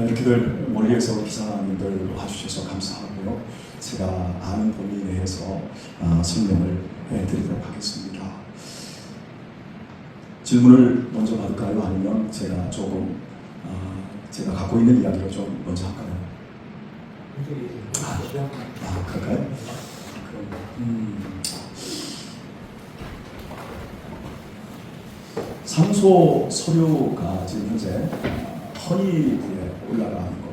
이렇게들 멀리에서 기사님들 와주셔서 감사하고요. 제가 아는 범위 내에서 설명을 드리도록 하겠습니다. 질문을 먼저 받을까요? 아니면 제가 조금 제가 갖고 있는 이야기를 좀 먼저 할까요? 그럴까요? 상소 서류가 지금 현재 허니부에 올라가는 거,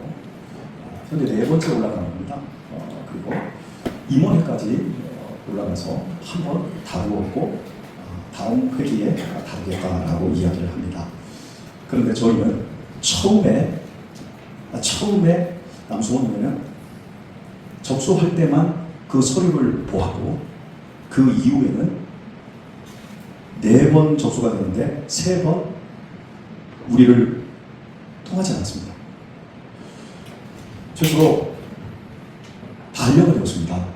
현재 4번째 올라가는 겁니다. 그리고 임원회까지 올라가서 한번 다루었고 다음 회기에 다루겠다라고 이야기를 합니다. 그런데 저희는 처음에 남수원의회는 접수할 때만 그 서류를 보았고 그 이후에는 4번 접수가 되는데 3번 우리를 통하지 않았습니다. 최초로 반려가 되었습니다.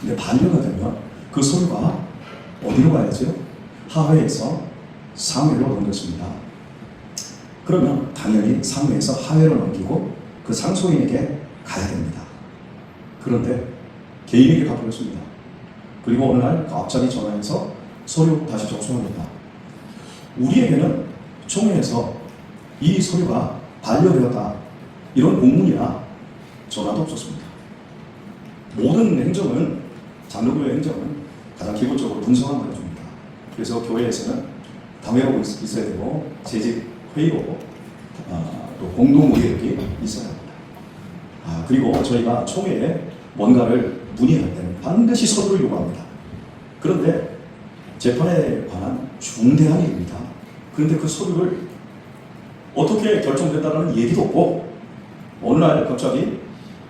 근데 반려가 되면 그 서류가 어디로 가야죠? 하회에서 상회로 넘겼습니다. 그러면 당연히 상회에서 하회로 넘기고 그 상소인에게 가야 됩니다. 그런데 개인에게 가버렸습니다. 그리고 어느 날 갑자기 전화해서 서류 다시 접수합니다. 우리에게는 총회에서 이 서류가 반려되었다 이런 공문이나 전화도 없었습니다. 모든 행정은, 장로교회 행정은 가장 기본적으로 분석한 걸 줍니다. 그래서 교회에서는 당회로 있어야 되고 재직 회의로 또 공동의회력이 있어야 합니다. 그리고 저희가 총회에 뭔가를 문의할 때는 반드시 서류를 요구합니다. 그런데 재판에 관한 중대한 일입니다. 그런데 그 서류를 어떻게 결정됐다는 얘기도 없고 어느 날 갑자기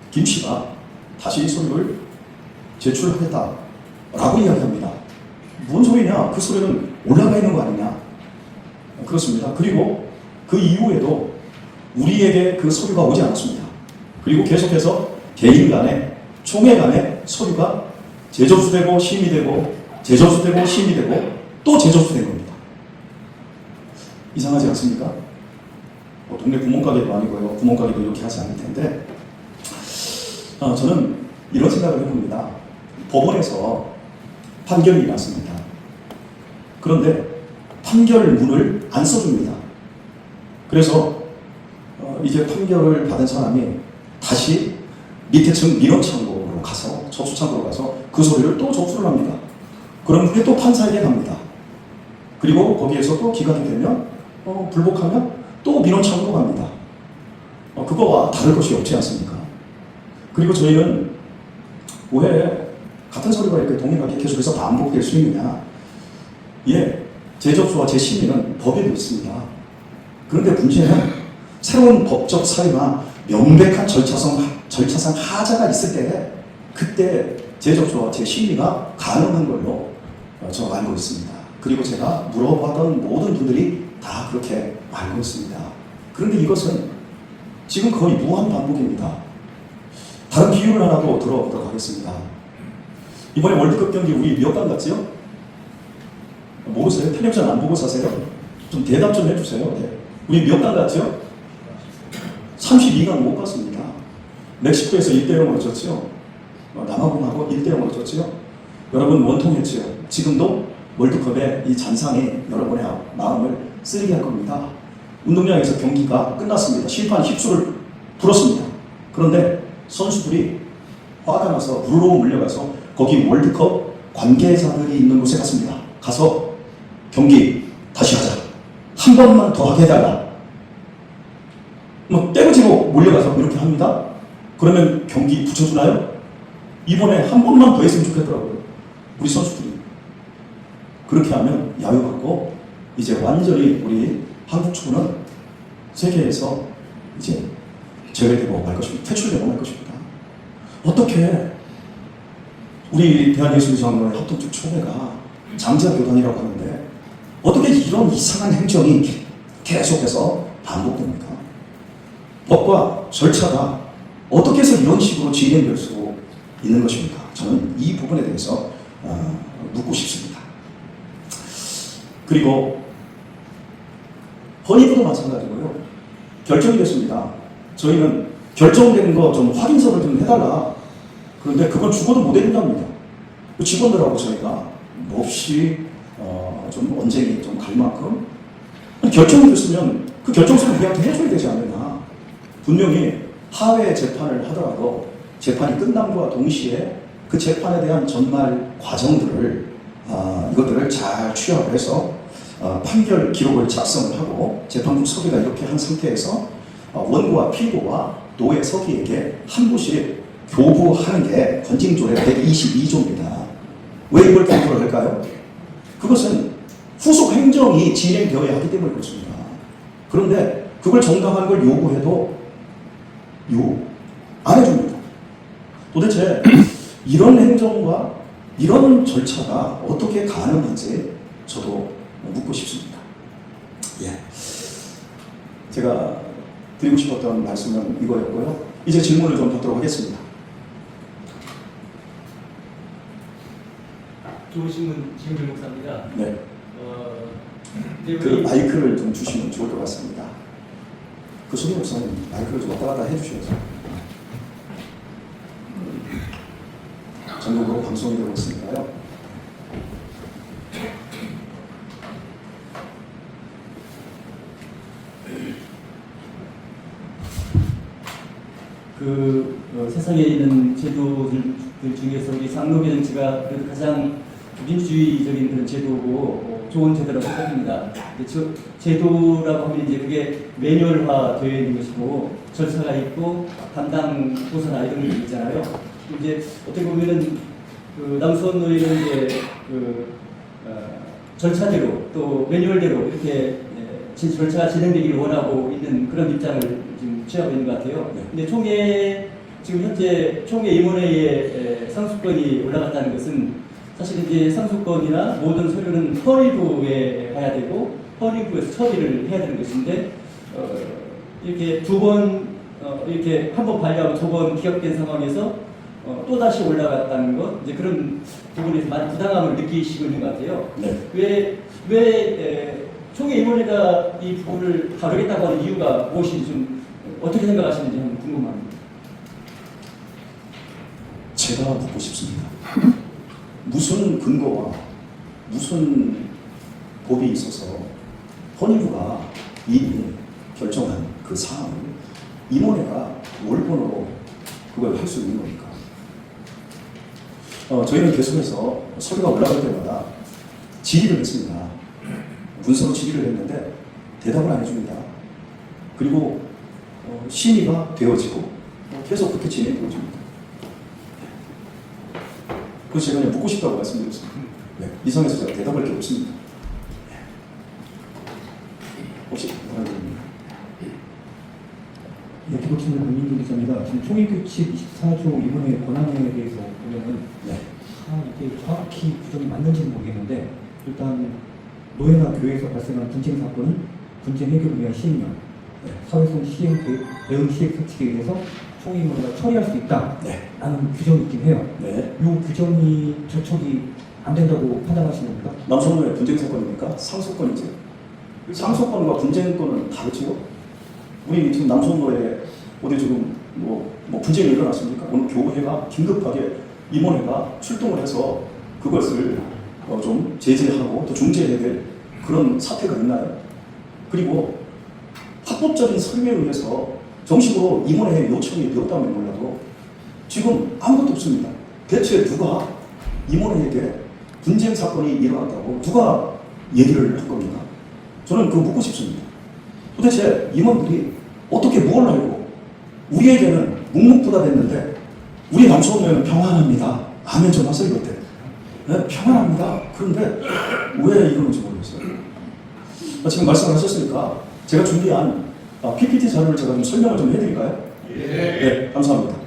김 씨가 다시 서류를 제출하겠다라고 이야기합니다. 뭔 소리냐? 그 서류는 올라가 있는 거 아니냐? 그렇습니다. 그리고 그 이후에도 우리에게 그 서류가 오지 않았습니다. 그리고 계속해서 개인 간에, 총회 간에 서류가 재접수되고 심의되고 재접수되고 심의되고 또 재접수된 겁니다. 이상하지 않습니까? 동네 구멍가게도 아니고요. 구멍가게도 이렇게 하지 않을 텐데 저는 이런 생각을 해봅니다. 법원에서 판결이 났습니다. 그런데 판결문을 안 써줍니다. 그래서 이제 판결을 받은 사람이 다시 밑에 층 민원창고로 가서 접수창고로 가서 그 서류를 또 접수를 합니다. 그럼 그게 또 판사에게 갑니다. 그리고 거기에서 또 기간이 되면 불복하면 또 민원창고로 갑니다. 그거와 다를 것이 없지 않습니까? 그리고 저희는 왜 같은 서류가 이렇게 동일하게 계속해서 반복될 수 있느냐? 재접수와 재심의는 법에도 있습니다. 그런데 문제는 새로운 법적 사유나 명백한 절차상 하자가 있을 때 그때 재접수와 재심의가 가능한 걸로 저 알고 있습니다. 그리고 제가 물어봤던 모든 분들이 다 그렇게 알고 있습니다. 그런데 이것은 지금 거의 무한 반복입니다. 다른 비유를 하나 더 들어보도록 하겠습니다. 이번에 월드컵 경기 우리 몇 강 갔지요? 모르세요? 텔레비전 안 보고 사세요? 좀 대답 좀 해주세요. 네. 우리 몇 강 갔죠? 32강 못 갔습니다. 멕시코에서 1대0으로 졌죠? 남아공하고 1대0으로 졌죠? 여러분 원통했죠? 지금도 월드컵의 이 잔상이 여러분의 마음을 쓰리게 할 겁니다. 운동장에서 경기가 끝났습니다. 심판 힙수를 불었습니다. 그런데 선수들이 화가 나서 물로 물려가서 거기 월드컵 관계자들이 있는 곳에 갔습니다. 가서 경기 다시 하자. 한 번만 더 하게 해달라. 떼거지로 몰려가서 이렇게 합니다. 그러면 경기 붙여주나요? 이번에 한 번만 더 했으면 좋겠더라고요. 우리 선수들이. 그렇게 하면 야유받고 이제 완전히 우리 한국 축구는 세계에서 이제 제외되고 말 것입니다. 퇴출되고 말 것입니다. 어떻게 우리 대한예술장로회 합동축 총회가 장지하 교단이라고 하는데 어떻게 이런 이상한 행정이 계속해서 반복됩니까? 법과 절차가 어떻게 해서 이런 식으로 진행될 수 있는 것입니까? 저는 이 부분에 대해서 묻고 싶습니다. 그리고 허니부도 마찬가지고요. 결정이 됐습니다. 저희는 결정되는 거 좀 확인서를 좀 해달라. 그런데 그건 죽어도 못 해준답니다. 그 직원들하고 저희가 몹시 좀 언쟁이 좀 갈 만큼 결정이 됐으면 그 결정서를 우리한테 해줘야 되지 않느냐. 분명히 하회 재판을 하더라도 재판이 끝남과 동시에 그 재판에 대한 전말 과정들을 이것들을 잘 취합을 해서 판결 기록을 작성을 하고 재판부 서기가 이렇게 한 상태에서 원고와 피고와 노예 서기에게 한 부씩 교부하는 게 건징조례 122조입니다. 왜 이걸 교부를 할까요? 그것은 후속 행정이 진행되어야 하기 때문에 그렇습니다. 그런데 그걸 정당한 걸 요구해도 안 해줍니다. 도대체 이런 행정과 이런 절차가 어떻게 가능한지 저도 묻고 싶습니다. 예. 제가 드리고 싶었던 말씀은 이거였고요. 이제 질문을 좀 받도록 하겠습니다. 조심은 지금 목사입니다. 네. 그 마이크를 좀 주시면 좋을 것 같습니다. 그 손희 목사님 마이크를 좀 왔다 갔다 해주셔야죠. 전국으로 방송이 되고 있으니까요. 세상에 있는 제도들 중에서 우리 상록의 정치가 그래도 가장 민주주의적인 그런 제도고 좋은 제도라고 생각합니다. 제도라고 하면 이제 그게 매뉴얼화 되어 있는 것이고 절차가 있고 담당 부서나 이런 게 있잖아요. 이제 어떻게 보면은 남수원 노예는 이제 절차대로 또 매뉴얼대로 이렇게 절차가 진행되기를 원하고 있는 그런 입장을 지금 취하고 있는 것 같아요. 근데 지금 현재 총회 임원회의 상수권이 올라갔다는 것은 사실 이제 상수권이나 모든 서류는 헌의부에 가야 되고 헌의부에서 처리를 해야 되는 것인데 이렇게 두 번 이렇게 한 번 발의하고 두 번 기각된 상황에서 또 다시 올라갔다는 것 이제 그런 부분에서 많은 부당함을 느끼시고 있는 것 같아요. 네. 왜 총회 임원회가 이 부분을 다루겠다고 하는 이유가 무엇인지 좀 어떻게 생각하시는지 한번 궁금합니다. 제가 묻고 싶습니다. 무슨 근거와 무슨 법이 있어서 헌의부가 이미 결정한 그 사항을 임원회가 월권으로 그걸 할 수 있는 겁니까? 저희는 계속해서 서류가 올라갈 때마다 질의를 했습니다. 문서로 질의를 했는데 대답을 안 해줍니다. 그리고 심의가 되어지고 계속 그렇게 진행되고 있습니다. 그래서 제가 그냥 묻고 싶다고 말씀드렸습니다. 네, 이상해서 제가 대답할 게 없습니다. 혹시 부탁드립니다. 네, 기복신문 박민규 기자입니다. 지금 총회규칙 24조 이번에 권한에 대해서 보면은 이게 정확히 규정이 맞는지는 모르겠는데 일단 노예나 교회에서 발생한 분쟁 사건은 분쟁 해결을 위한 시행령, 사회성 시행 대응 시행 수칙에 의해서 총회임원회가 처리할 수 있다라는 규정이 있긴 해요. 이 규정이 저촉이 안 된다고 판단하시는 겁니까? 남성노예 분쟁 사건입니까? 상속권이죠. 상속권과 분쟁권은 다르죠. 우리 지금 남성노예 어디 지금 뭐 분쟁이 일어났습니까? 오늘 교회가 긴급하게 임원회가 출동을 해서 그것을 좀 제재하고 또 중재해야 될 그런 사태가 있나요? 그리고 합법적인 서류에 의해서 정식으로 임원회 요청이 되었다면 몰라도 지금 아무것도 없습니다. 대체 누가 임원회에게 분쟁 사건이 일어났다고 누가 얘기를 할 겁니까? 저는 그거 묻고 싶습니다. 도대체 임원들이 어떻게 뭘 알고 우리에게는 묵묵부답했는데 우리 남성노예는 평안합니다. 아멘 좀 하세요 이때. 네, 평안합니다. 그런데 왜 이러는지 모르겠어요. 지금 말씀하셨으니까 제가 준비한 PPT 자료를 제가 좀 설명을 좀 해드릴까요? 네, 감사합니다.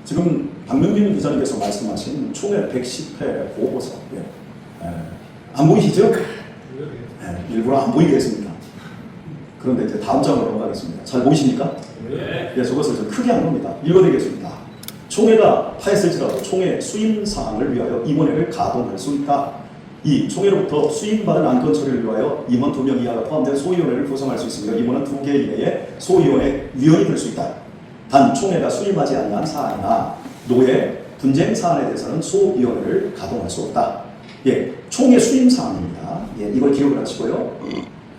지금 박명진 기자님께서 말씀하신 총회 110회 보고서 안 보이시죠? 일부러 안 보이게 했습니다. 그런데 이제 다음 장으로 넘어가겠습니다. 잘 보이십니까? 네, 저것을 좀 크게 한 겁니다. 읽어드리겠습니다. 총회가 파했을지라도 총회 수임 사항을 위하여 임원회를 가동할 수 있다. 2. 총회로부터 수임받은 안건 처리를 위하여 임원 2명 이하가 포함된 소위원회를 구성할 수 있으며 임원은 2개 이내에 소위원회 위원이 될 수 있다. 단 총회가 수임하지 않는 사안이나 노예, 분쟁 사안에 대해서는 소위원회를 가동할 수 없다. 예, 총회 수임 사항입니다. 예, 이걸 기록을 하시고요.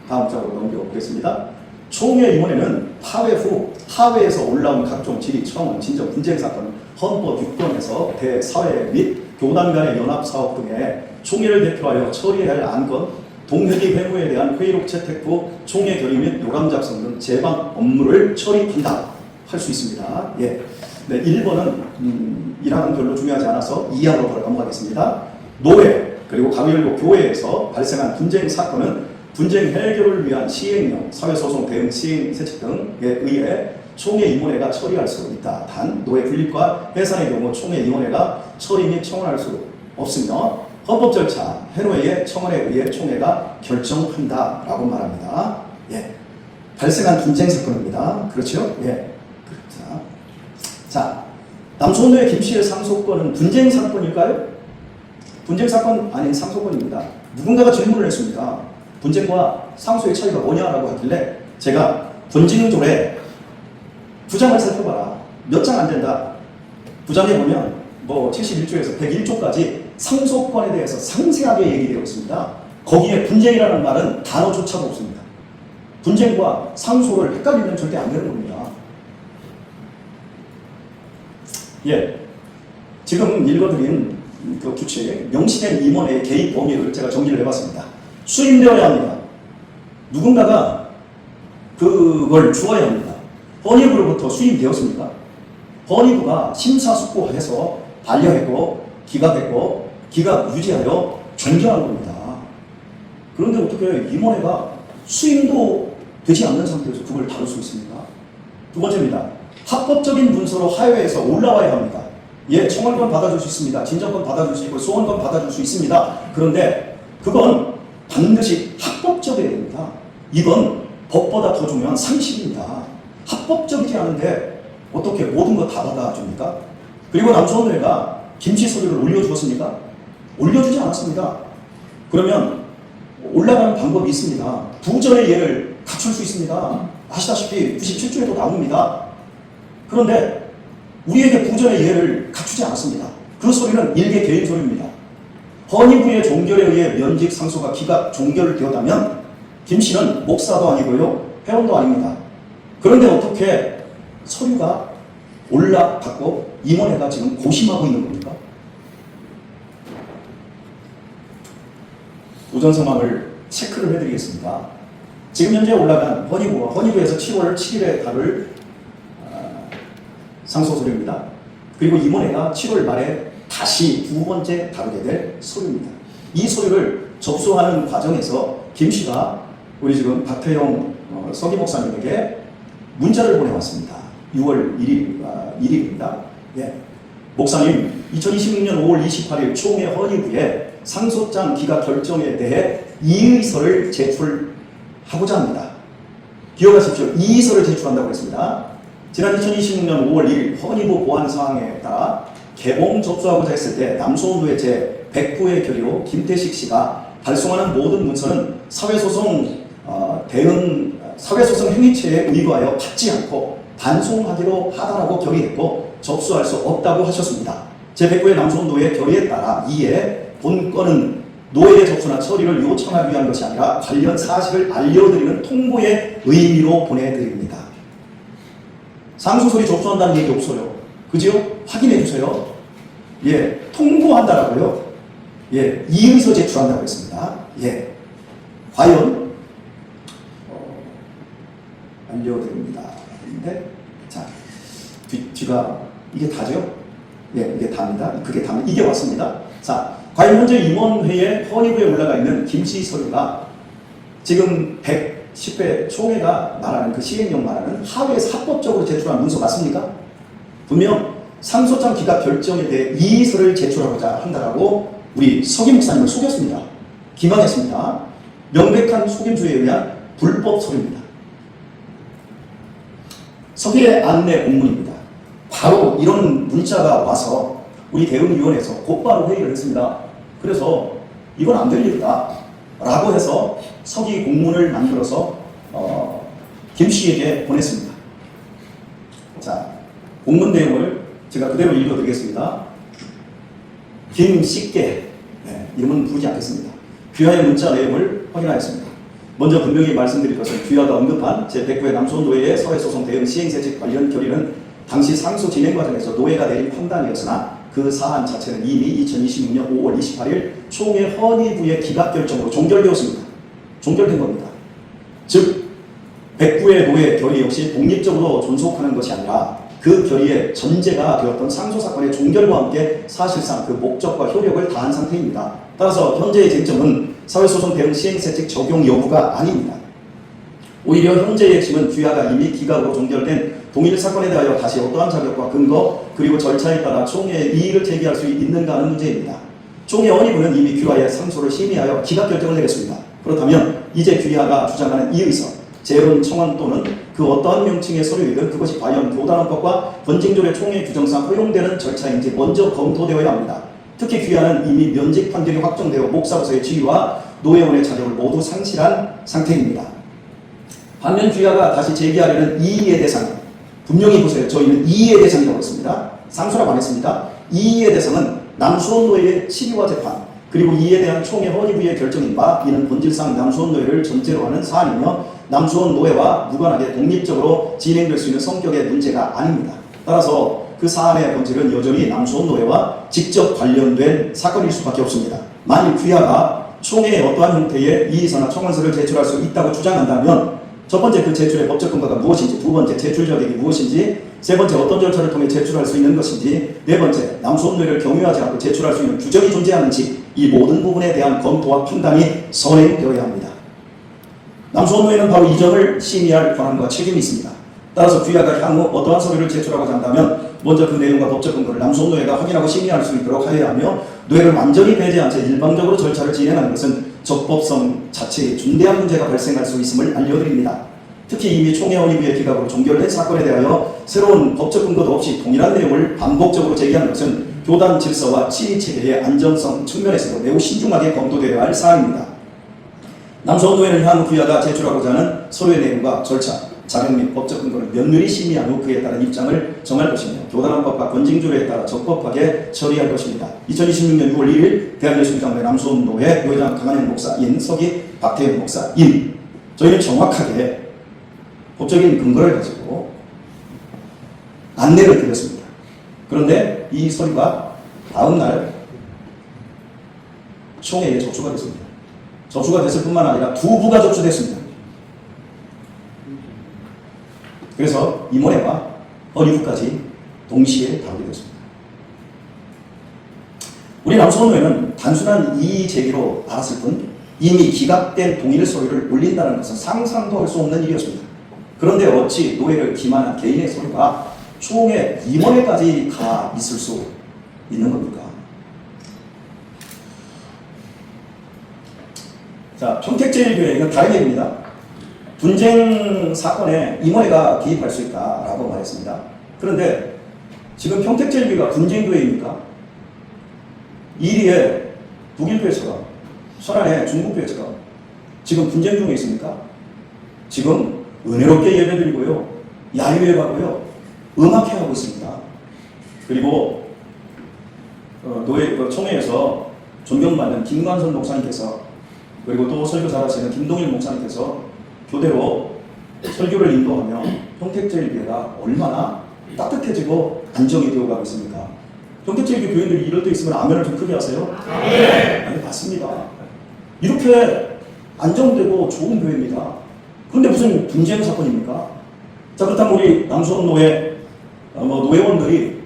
다음 장으로 넘겨보겠습니다. 총회 임원회는 파회 후 하회에서 올라온 각종 질의, 청원, 진정, 분쟁 사건, 헌법 6권에서 대사회 및 교단 간의 연합 사업 등의 총회를 대표하여 처리해야 할 안건, 동회의 회무에 대한 회의록 채택 후 총회 결의 및 요람 작성 등 제방 업무를 처리한다 할 수 있습니다. 예. 네, 1번은 1항은 별로 중요하지 않아서 2항으로 바로 넘어가겠습니다. 노회 그리고 가별로 교회에서 발생한 분쟁 사건은 분쟁 해결을 위한 시행령, 사회소송 대응 시행 세칙 등에 의해 총회 임원회가 처리할 수 있다. 단 노회 분립과 해산의 경우 총회 임원회가 처리 및 청원할 수 없으며 헌법 절차, 회노회의 청원에 의해 총회가 결정한다라고 말합니다. 예, 발생한 분쟁 사건입니다. 그렇죠? 예. 자, 남소노회 김씨의 상소권은 분쟁 사건일까요? 분쟁 사건 아닌 상소권입니다. 누군가가 질문을 했습니다. 분쟁과 상소의 차이가 뭐냐라고 하길래 제가 분쟁조례 9장을 살펴봐라. 몇 장 안 된다. 9장에 보면 뭐 71조에서 101조까지 상소권에 대해서 상세하게 얘기되어 있습니다. 거기에 분쟁이라는 말은 단어조차도 없습니다. 분쟁과 상소를 헷갈리면 절대 안 되는 겁니다. 예, 지금 읽어드린 그 규칙, 명시된 임원의 개입 범위를 제가 정리를 해봤습니다. 수임되어야 합니다. 누군가가 그걸 주어야 합니다. 헌의부로부터 수임되었습니까? 헌의부가 심사숙고해서 반려했고 기각했고 기각 유지하여 존경한 겁니다. 그런데 어떻게 임원회가 수임도 되지 않는 상태에서 그걸 다룰 수 있습니까? 두 번째입니다. 합법적인 문서로 하회에서 올라와야 합니다. 예, 청원권 받아줄 수 있습니다. 진정권 받아줄 수 있고 소원권 받아줄 수 있습니다. 그런데 그건 반드시 합법적이어야 됩니다. 이건 법보다 더 중요한 상식입니다. 합법적이지 않은데 어떻게 모든 거 다 받아줍니까? 그리고 남소원회가 김씨 서류를 올려주었습니까? 올려주지 않았습니다. 그러면 올라가는 방법이 있습니다. 부전의 예를 갖출 수 있습니다. 아시다시피 97조에도 나옵니다. 그런데 우리에게 부전의 예를 갖추지 않았습니다. 그 소리는 일개 개인 소리입니다. 헌의부의 종결에 의해 면직 상소가 기각 종결되었다면 김 씨는 목사도 아니고요, 회원도 아닙니다. 그런데 어떻게 서류가 올라갔고 임원회가 지금 고심하고 있는 겁니까? 우전 상황을 체크를 해드리겠습니다. 지금 현재 올라간 헌의부와 헌의부에서 7월 7일에 다룰 상소서류입니다. 그리고 임원회가 7월 말에 다시 두 번째 다루게 될 서류입니다. 이 서류를 접수하는 과정에서 김 씨가 우리 지금 박태영 서기 목사님에게 문자를 보내왔습니다. 6월 1일입니다. 예. 목사님, 2026년 5월 28일 총회 헌의부에 상소장 기각 결정에 대해 이의서를 제출하고자 합니다. 기억하십시오. 이의서를 제출한다고 했습니다. 지난 2026년 5월 1일 헌의부 보안 사항에 따라 개봉 접수하고자 했을 때 남소노회 제109회 결의로 김태식 씨가 발송하는 모든 문서는 사회소송 행위체에 의거하여 받지 않고 반송하기로 하다라고 결의했고 접수할 수 없다고 하셨습니다. 제109회 남소노회 결의에 따라 이에 본건은 노예의 접수나 처리를 요청하기 위한 것이 아니라 관련 사실을 알려드리는 통보의 의미로 보내드립니다. 상소서류 접수한다는 얘기 없어요. 그죠? 확인해 주세요. 예, 통보한다라고요. 예, 이의서 제출한다고 했습니다. 예, 과연 알려드립니다. 근데 자, 뒤가 이게 다죠? 예, 이게 답니다. 그게 답니다. 이게 왔습니다. 자, 과연 현재 임원회의 헌의부에 올라가 있는 김씨 서류가 지금 110회 총회가 말하는 그 시행령 말하는 하회에서 합법적으로 제출한 문서 맞습니까? 분명 상소장 기각 결정에 대해 이의서를 제출하고자 한다라고 우리 서기 목사님을 속였습니다. 기망했습니다. 명백한 속임수에 의한 불법 서류입니다. 서기의 안내 공문입니다. 바로 이런 문자가 와서 우리 대응위원회에서 곧바로 회의를 했습니다. 그래서 이건 안 될 일이다 라고 해서 서기 공문을 만들어서 김 씨에게 보냈습니다. 자, 공문 내용을 제가 그대로 읽어드리겠습니다. 김 씨께, 이름은 부르지 않겠습니다. 귀하의 문자 내용을 확인하였습니다. 먼저 분명히 말씀드릴 것은 귀하가 언급한 제109회 남수원노회의 사회소송 대응 시행세칙 관련 결의는 당시 상소 진행 과정에서 노회가 내린 판단이었으나 그 사안 자체는 이미 2026년 5월 28일 총회 헌의부의 기각 결정으로 종결되었습니다. 종결된 겁니다. 즉 109회 노회 결의 역시 독립적으로 존속하는 것이 아니라 그 결의의 전제가 되었던 상소사건의 종결과 함께 사실상 그 목적과 효력을 다한 상태입니다. 따라서 현재의 쟁점은 사회소송 대응 시행세칙 적용 여부가 아닙니다. 오히려 현재의 핵심은 귀하가 이미 기각으로 종결된 동일 사건에 대하여 다시 어떠한 자격과 근거 그리고 절차에 따라 총회에 이의를 제기할 수 있는가 하는 문제입니다. 총회 헌의부는 이미 귀하의 상소를 심의하여 기각 결정을 내렸습니다. 그렇다면 이제 귀하가 주장하는 이 의서, 재론 청원 또는 그 어떠한 명칭의 서류이든 그것이 과연 교단헌법과 권징조례 총회 규정상 허용되는 절차인지 먼저 검토되어야 합니다. 특히 귀하는 이미 면직 판결이 확정되어 목사로서의 지위와 노회원의 자격을 모두 상실한 상태입니다. 반면 귀하가 다시 제기하려는 이의의 대상, 분명히 보세요. 저희는 이의의 대상이라고 했습니다. 상소라고 안 했습니다. 이의의 대상은 남수원노회의 치리와 재판, 그리고 이에 대한 총회 헌의부의 결정인 바 이는 본질상 남수원노회를 전제로 하는 사안이며 남수원노회와 무관하게 독립적으로 진행될 수 있는 성격의 문제가 아닙니다. 따라서 그 사안의 본질은 여전히 남수원노회와 직접 관련된 사건일 수밖에 없습니다. 만일 귀하가 총회에 어떠한 형태의 이의서나 청원서를 제출할 수 있다고 주장한다면 첫 번째 그 제출의 법적 근거가 무엇인지, 두 번째 제출 자격이 무엇인지, 세 번째 어떤 절차를 통해 제출할 수 있는 것인지, 네 번째 남수원노회를 경유하지 않고 제출할 수 있는 규정이 존재하는지 이 모든 부분에 대한 검토와 판단이 선행되어야 합니다. 남수원노회는 바로 이 점을 심의할 권한과 책임이 있습니다. 따라서 귀하가 향후 어떠한 서류를 제출하고자 한다면 먼저 그 내용과 법적 근거를 남수원노회가 확인하고 심의할 수 있도록 하여야 하며 노회를 완전히 배제한 채 일방적으로 절차를 진행하는 것은 적법성 자체에 중대한 문제가 발생할 수 있음을 알려드립니다. 특히 이미 총회 헌의부의 기각으로 종결된 사건에 대하여 새로운 법적 근거도 없이 동일한 내용을 반복적으로 제기하는 것은 교단 질서와 치리체계의 안정성 측면에서도 매우 신중하게 검토되어야 할 사안입니다. 남수원노회는 향후 귀하가 제출하고자 하는 서류의 내용과 절차, 자격 및 법적 근거를 면밀히 심의한 후 그에 따른 입장을 정할 것이며 교단헌법과 권징조례에 따라 적법하게 처리할 것입니다. 2026년 6월 1일 대한예수교장로회 남수원노회 노회장 강한현 목사인 서기 박태현 목사인 저희는 정확하게 법적인 근거를 가지고 안내를 드렸습니다. 그런데 이 서류가 다음날 총회에 접수가 됐습니다. 접수가 됐을 뿐만 아니라 두 부가 접수됐습니다. 그래서 임원회와 헌의부까지 동시에 다루게 됐습니다. 우리 남수원노회는 단순한 이의 제기로 알았을 뿐 이미 기각된 동일 서류를 올린다는 것은 상상도 할 수 없는 일이었습니다. 그런데 어찌 노회를 기만한 개인의 서류가 총회 임원회까지 가 있을 수 있는 겁니까? 자, 평택제일교회는 다른 얘기입니다. 분쟁 사건에 임원회가 개입할 수 있다라고 말했습니다. 그런데 지금 평택제일교회가 분쟁교회입니까? 이리에 북일교회처럼 천안에 중국교회처럼 지금 분쟁 중에 있습니까? 지금 은혜롭게 예배드리고요, 야유회하고요, 음악회하고 있습니다. 그리고 노회 총회에서 존경받는 김관선 목사님께서 그리고 또 설교 잘하시는 김동일 목사님께서 교대로 설교를 인도하며 평택제일교회가 얼마나 따뜻해지고 안정이 되어가고 있습니까? 평택제일교회 교인들이 이럴 때 있으면 아멘을 좀 크게 하세요. 아니, 맞습니다. 이렇게 안정되고 좋은 교회입니다. 그런데 무슨 분쟁 사건입니까? 자, 그렇다면 우리 남수원노회 노회원들이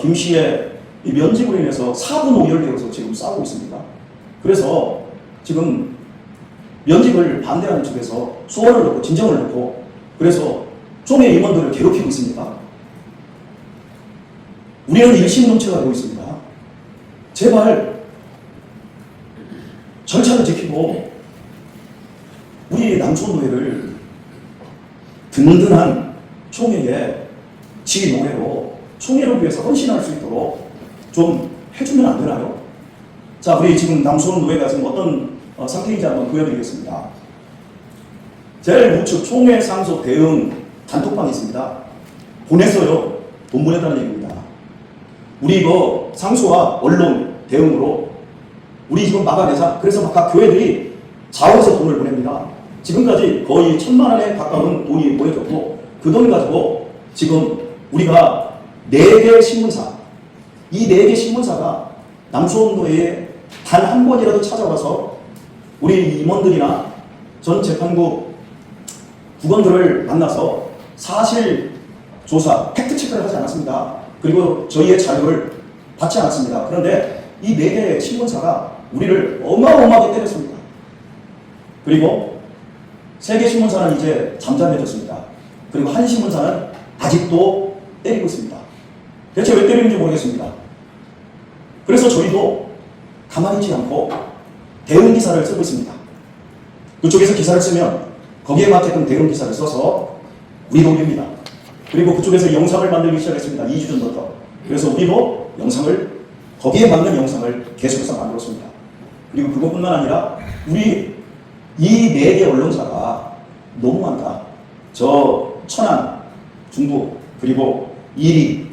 김 씨의 이 면직으로 인해서 4분 5열되어서 지금 싸우고 있습니다. 그래서 지금 면직을 반대하는 쪽에서 소원을 넣고 진정을 넣고 그래서 총회 임원들을 괴롭히고 있습니다. 우리는 일심동체가 있습니다. 제발 절차를 지키고 우리 남수원노회를 든든한 총회의 지휘노회로 총회를 위해서 헌신할 수 있도록 좀 해주면 안 되나요? 자, 우리 지금 남수원 노예가 지금 어떤 상태인지 한번 보여드리겠습니다. 제일 우측 총회 상소 대응 단톡방이 있습니다. 보냈어요. 돈 보냈다는 얘기입니다. 우리 이거 상소와 언론 대응으로 우리 지금 막아내자. 그래서 각 교회들이 자원해서 돈을 보냅니다. 지금까지 거의 1,000만 원에 가까운 돈이 보여졌고 그 돈 가지고 지금 우리가 4개 신문사, 이 4개 신문사가 남수원노회에 단 한 번이라도 찾아와서 우리 임원들이나 전 재판부 국원들을 만나서 사실 조사, 팩트체크를 하지 않았습니다. 그리고 저희의 자료를 받지 않았습니다. 그런데 이 4개의 신문사가 우리를 어마어마하게 때렸습니다. 그리고 3개 신문사는 이제 잠잠해졌습니다. 그리고 한 신문사는 아직도 때리고 있습니다. 대체 왜 때리는지 모르겠습니다. 그래서 저희도 가만히 있지 않고 대응 기사를 쓰고 있습니다. 그쪽에서 기사를 쓰면 거기에 맞게끔 대응 기사를 써서 우리도 올립니다. 그리고 그쪽에서 영상을 만들기 시작했습니다. 2주 전부터. 그래서 우리도 영상을, 거기에 맞는 영상을 계속해서 만들었습니다. 그리고 그것뿐만 아니라 우리 이 4개 언론사가 너무 많다. 저 천안, 중부, 그리고 이리,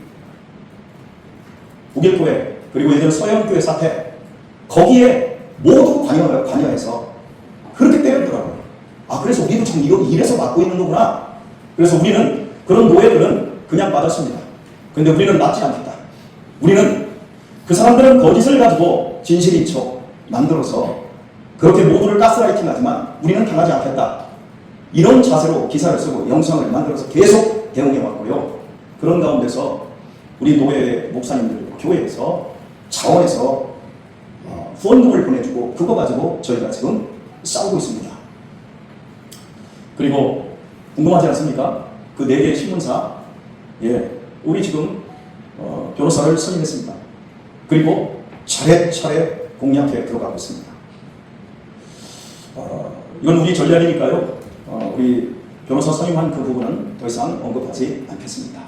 북일교회, 그리고 예전 서영교회 사태, 거기에 모두 관여해서 그렇게 때렸더라고요. 아, 그래서 우리도 지금 이래서 맡고 있는 거구나. 그래서 우리는 그런 노예들은 그냥 받았습니다. 근데 우리는 맞지 않겠다. 우리는 그 사람들은 거짓을 가지고 진실인 척 만들어서 그렇게 모두를 가스라이팅 하지만 우리는 당하지 않겠다. 이런 자세로 기사를 쓰고 영상을 만들어서 계속 대응해 왔고요. 그런 가운데서 우리 노예 목사님들 교회에서 자원해서 후원금을 보내주고 그거 가지고 저희가 지금 싸우고 있습니다. 그리고 궁금하지 않습니까? 그 4개의 신문사, 우리 지금 변호사를 선임했습니다. 그리고 차례차례 공략해 들어가고 있습니다. 이건 우리 전략이니까요. 우리 변호사 선임한 그 부분은 더 이상 언급하지 않겠습니다.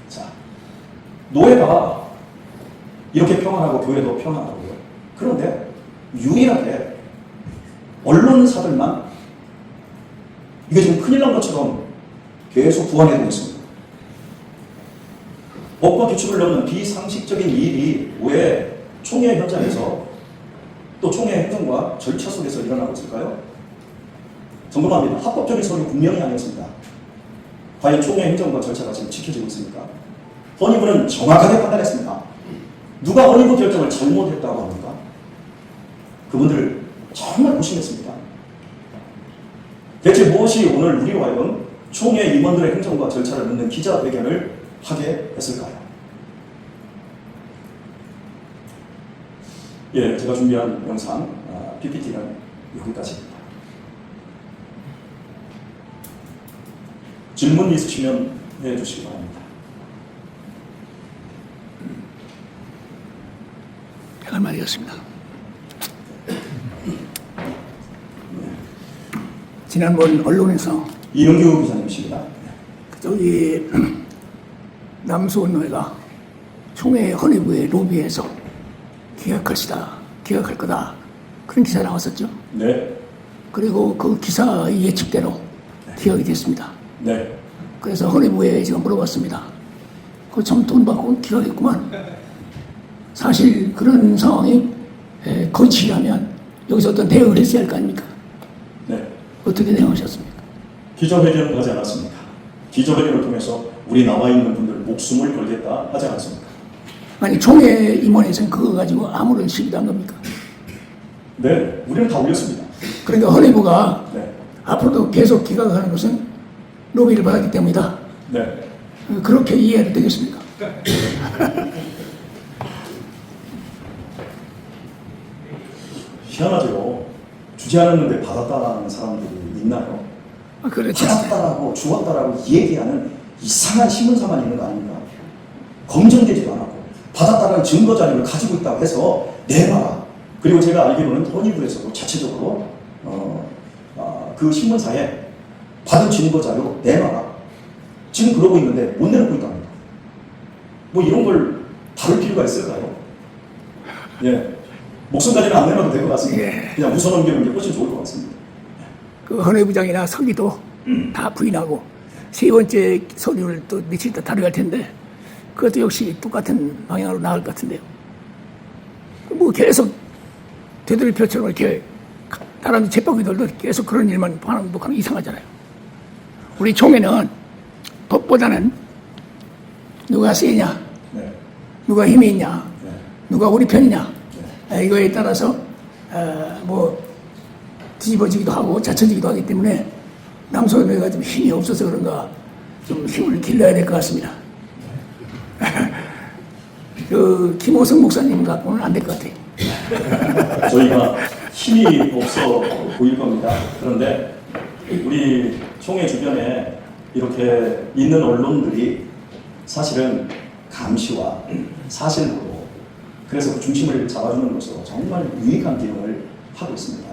자, 노예가 이렇게 평안하고 교회도 평안하고요. 그런데 유일하게 언론사들만 이게 지금 큰일 난 것처럼 계속 부안해지고 있습니다. 법과 규칙을 넘는 비상식적인 일이 왜 총회 현장에서 또 총회 행정과 절차 속에서 일어나고 있을까요? 궁금합니다. 합법적인 서류 분명히 아니었습니다. 과연 총회 행정과 절차가 지금 지켜지고 있습니까? 헌의부는 정확하게 판단했습니다. 누가 헌의부 결정을 잘못했다고 합니까? 그분들 정말 고심했습니다. 대체 무엇이 오늘 우리로 하여금 총회 임원들의 행정과 절차를 묻는 기자회견을 하게 했을까요? 제가 준비한 영상 PPT는 여기까지입니다. 질문 있으시면 해주시기 바랍니다. 할 말이었습니다. 지난번 언론에서 이영규 기자님이십니다. 저기 남수원노회가 총회 헌의부에 로비해서 기각할 거다 그런 기사 나왔었죠. 네. 그리고 그 기사의 예측대로 기각이 됐습니다. 네. 그래서 헌의부에 제가 물어봤습니다. 그 참 돈 받고 기각했구만. 사실 그런 상황이 거치라면 여기서 어떤 대응을 했어야 할 거 아닙니까? 네. 어떻게 대응하셨습니까? 기자회견을 하지 않았습니다. 기자회견을 통해서 우리 나와 있는 분들 목숨을 걸겠다 하지 않았습니다. 아니 총회 임원회에서는 그거 가지고 아무런 시비도 한 겁니까? 네, 우리는 다 올렸습니다. 그러니까 헌의부가 네. 앞으로도 계속 기각하는 것은 로비를 받았기 때문이다. 네. 그렇게 이해해도 되겠습니까? 희한하죠. 주지 않았는데 받았다는 사람들이 있나요? 그렇지 않아요. 받았다라고 주었다라고 얘기하는 이상한 신문사만 있는 거 아닙니까? 검증되지도 않았고 받았다라는 증거 자료를 가지고 있다고 해서 내놔라. 그리고 제가 알기로는 헌의부에서도 자체적으로 그 신문사에 받은 증거 자료 내놔라. 지금 그러고 있는데 못 내놓고 있답니다. 뭐 이런 걸 다룰 필요가 있을까요? 예. 목숨까지는 안 내놔도 될 것 같습니다. 예. 그냥 웃어 넘기는 게 훨씬 좋을 것 같습니다. 그 헌해 부장이나 서기도 다 부인하고 세 번째 서류를 또 며칠 있다 다뤄야 할 텐데 그것도 역시 똑같은 방향으로 나갈 것 같은데요. 뭐 계속 되돌이표처럼 이렇게 다른 제법기들도 계속 그런 일만 반복하는 이상하잖아요. 우리 총회는 법보다는 누가 세냐, 네. 누가 힘이 있냐, 네. 누가 우리 편이냐 이거에 따라서 뭐 뒤집어지기도 하고 자처지기도 하기 때문에 남소매가 좀 힘이 없어서 그런가 좀 힘을 길러야 될 것 같습니다. 그 김호성 목사님 갖고는 안 될 것 같아요. 저희가 힘이 없어 보일 겁니다. 그런데 우리 총회 주변에 이렇게 있는 언론들이 사실은 감시와 사실보도 그래서 그 중심을 잡아주는 것으로 정말 유익한 기능을 하고 있습니다.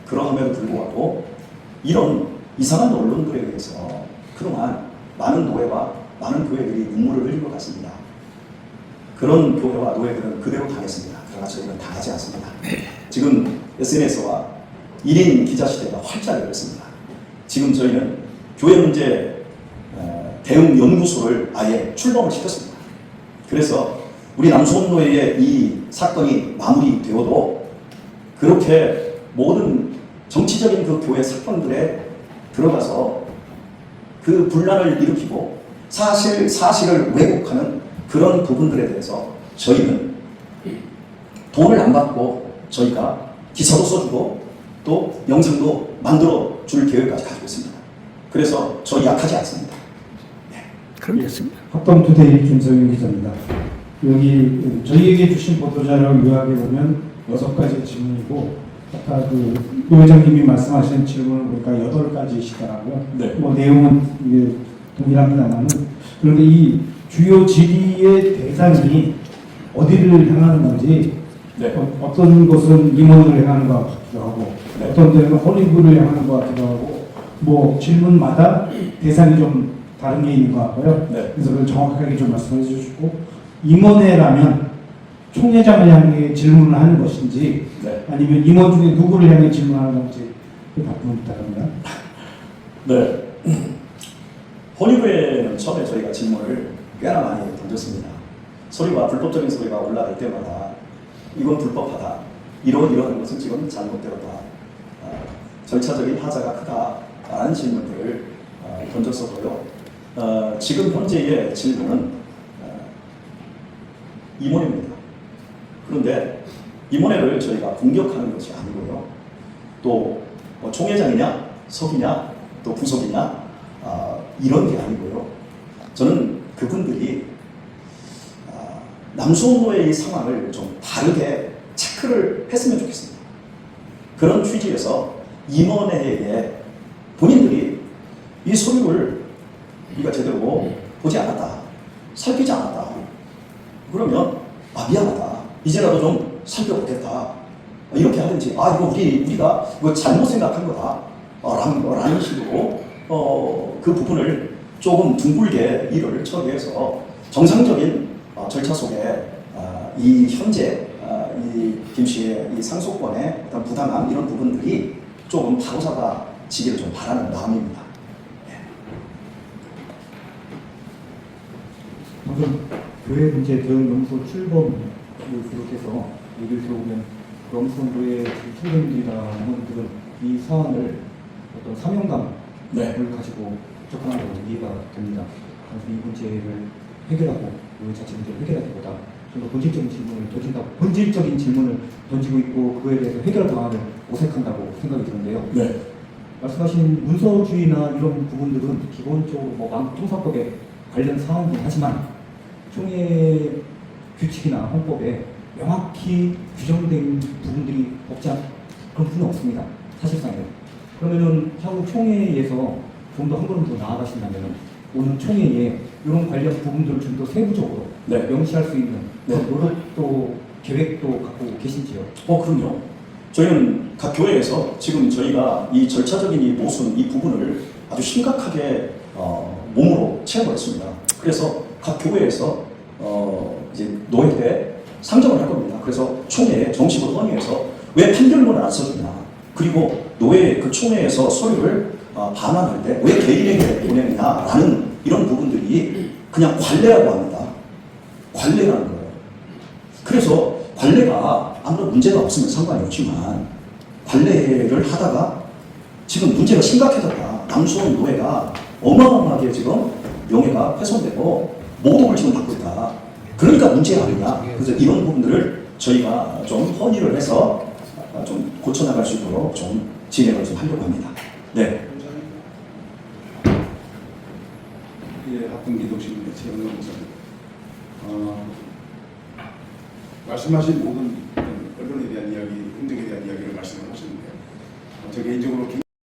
그러함에도 불구하고 이런 이상한 언론들에 의해서 그동안 많은 노예와 많은 교회들이 눈물을 흘린 것 같습니다. 그런 교회와 노예들은 그대로 당했습니다. 그러나 저희는 당하지 않습니다. 지금 SNS와 1인 기자 시대가 활짝 열렸습니다. 지금 저희는 교회 문제 대응 연구소를 아예 출범을 시켰습니다. 그래서 우리 남수원노회의 이 사건이 마무리되어도 그렇게 모든 정치적인 그 교회 사건들에 들어가서 그 분란을 일으키고 사실을 왜곡하는 그런 부분들에 대해서 저희는 돈을 안 받고 저희가 기사도 써주고 또 영상도 만들어 줄 계획까지 가지고 있습니다. 그래서 저희 약하지 않습니다. 그럼 됐습니다. 합동투데이 김성윤 기자입니다. 여기 저희에게 주신 보도자료를 요약해 보면 6가지 질문이고 아까 그 노 회장님이 말씀하신 질문을 보니까 8가지시더라고요. 네. 뭐 내용은 이게 동일합니다만은 그런데 이 주요 질의의 대상이 어디를 향하는 건지 네. 어떤 것은 임원을 향하는 것 같기도 하고 네. 어떤 데는 헐리우드를 향하는 것 같기도 하고 뭐 질문마다 대상이 좀 다른 게 있는 것 같고요. 네. 그래서 그걸 정확하게 좀 말씀해 주시고 임원회라면 총회장을 향해 질문을 하는 것인지 네. 아니면 임원 중에 누구를 향해 질문하는 건지 그 답변을 부탁합니다. 네. 혼입회는 처음에 저희가 질문을 꽤나 많이 던졌습니다. 소리가 불법적인 소리가 올라갈 때마다 이건 불법하다. 이런 것은 지금 잘못되었다. 절차적인 하자가 크다라는 질문들을 던졌었고요. 지금 현재의 질문은 임원회입니다. 그런데 임원회를 저희가 공격하는 것이 아니고요. 또 뭐 총회장이냐, 서기냐, 또 부석이냐 이런 게 아니고요. 저는 그분들이 남수원노의 이 상황을 좀 다르게 체크를 했으면 좋겠습니다. 그런 취지에서 임원회에 본인들이 이 서류를 우리가 제대로 보지 않았다, 살피지 않았다. 그러면 미안하다. 이제라도 좀 살펴보겠다. 이렇게 하든지 이거 우리가 이거 잘못 생각한 거다. 라는 식으로 그 부분을 조금 둥글게 일을 처리해서 정상적인 절차 속에 이 현재 이 김 씨의 이 상속권의 어떤 부당함 이런 부분들이 조금 바로잡아지기를 좀 바라는 마음입니다. 방금 교회 문제 대응 연구소 출범을 비롯해서 얘기를 들어보면 남수원노회 총회들이나 임원들은 이 사안을 어떤 사명감을 네. 가지고 접근한다고 이해가 됩니다. 그래서 이 문제를 해결하고 그 자체 문제를 해결하기보다 좀 더 본질적인 질문을 던지고 있고 그거에 대해서 해결 방안을 모색한다고 생각이 드는데요. 네. 말씀하신 문서주의나 이런 부분들은 기본적으로 뭐 통사법에 관련 사항이긴 하지만 총회 규칙이나 헌법에 명확히 규정된 부분들이 없지 않 그런 부분은 없습니다. 사실상요. 그러면은 향후 총회에서 좀 더 한 걸음 더 나아가신다면은 오늘 총회에 이런 관련 부분들을 좀 더 세부적으로 네. 명시할 수 있는 네. 그런 노력도 계획도 갖고 계신지요? 그럼요. 저희는 각 교회에서 지금 저희가 이 절차적인 이 모순, 이 부분을 아주 심각하게 몸으로 체험을 했습니다. 그래서 각 교회에서 이제 노예 때 상정을 할 겁니다. 그래서 총회에 정식으로 헌의해서 왜 판결문을 안 써주냐. 그리고 노예 그 총회에서 서류를 반환할 때 왜 개인에게 보내느냐라는 이런 부분들이 그냥 관례라고 합니다. 관례라는 거예요. 그래서 관례가 아무런 문제가 없으면 상관이 없지만 관례를 하다가 지금 문제가 심각해졌다. 남수원 노예가 어마어마하게 지금 명예가 훼손되고 모독을 지금 받고 있다. 그러니까 문제 아니냐. 그래서 이런 부분들을 저희가 좀 헌의를 해서 좀 고쳐나갈 수 있도록 좀 진행을 좀 하려고 합니다. 네. 예, 학군기 독신의 최영영 목사님. 말씀하신 모든 언론에 대한 이야기, 행정에 대한 이야기를 말씀을 하셨는데요. 저 개인적으로